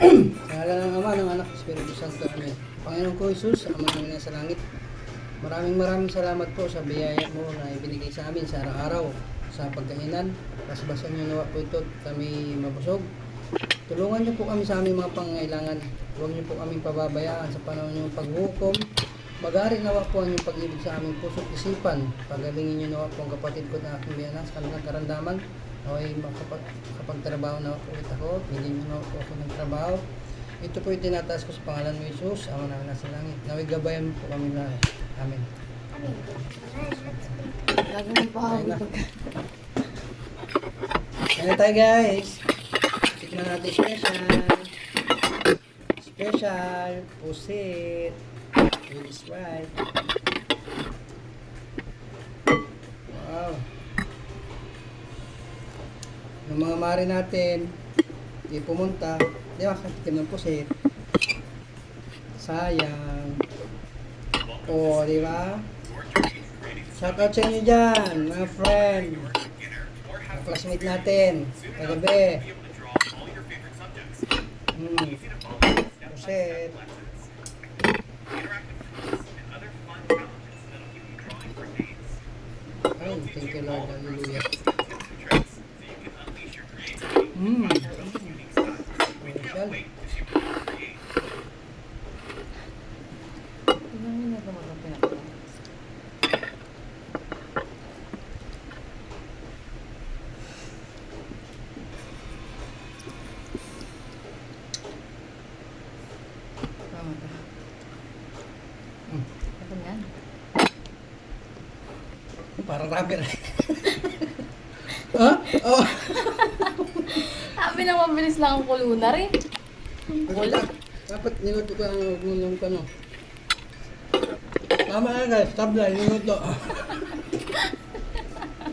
Sa ngalan ng Ama, ng Anak, Espiritu Santo. Amen. Panginoon ko Jesus, Ama namin nasa langit. Maraming salamat po sa biyaya mo na ibinigay sa amin sa araw-araw sa pagkainan. Basbasan niyo nawa po ito at kami mabusog. Tulungan niyo po kami sa aming mga pangangailangan. Huwag niyo po kaming pababayaan sa panahon ng paghukom. Mag-ari nawa po ang inyong pag-ibig sa aming puso't isipan. Pagalingin niyo nawa po ang kapatid ko na aking biyanas sa kanilang karandaman. Naway makapagtrabaho na po ulit ako. Bigyan niyo nawa po ako ng trabaho. Ito po yung tinataas ko sa pangalan mo Jesus, Ama namin nasa langit. Naway gabayan po kami na. Amen. Lagi may pahawag Ayun na. pag... Kaya na tayo guys. Tikman natin special. Special pusit with Sprite. Wow. Yung mga mari natin, di pumunta. Di ba, katikim ng pusit. Sayang. O, di ba? Shoutout sa inyo dyan, mga friend. Mga classmate natin. Kagabi. Pusit. Ay, thank you Lord. Hallelujah. Special. Tingnan mo na ito mga pinapala. Tama ka. Ito yan. Para rubber. Ha? Oh. Sabi na mabilis lang ang kulunar eh. Wala. Dapat niluto ko ang gulong ko, no? Tama na guys. Tabla, niluto.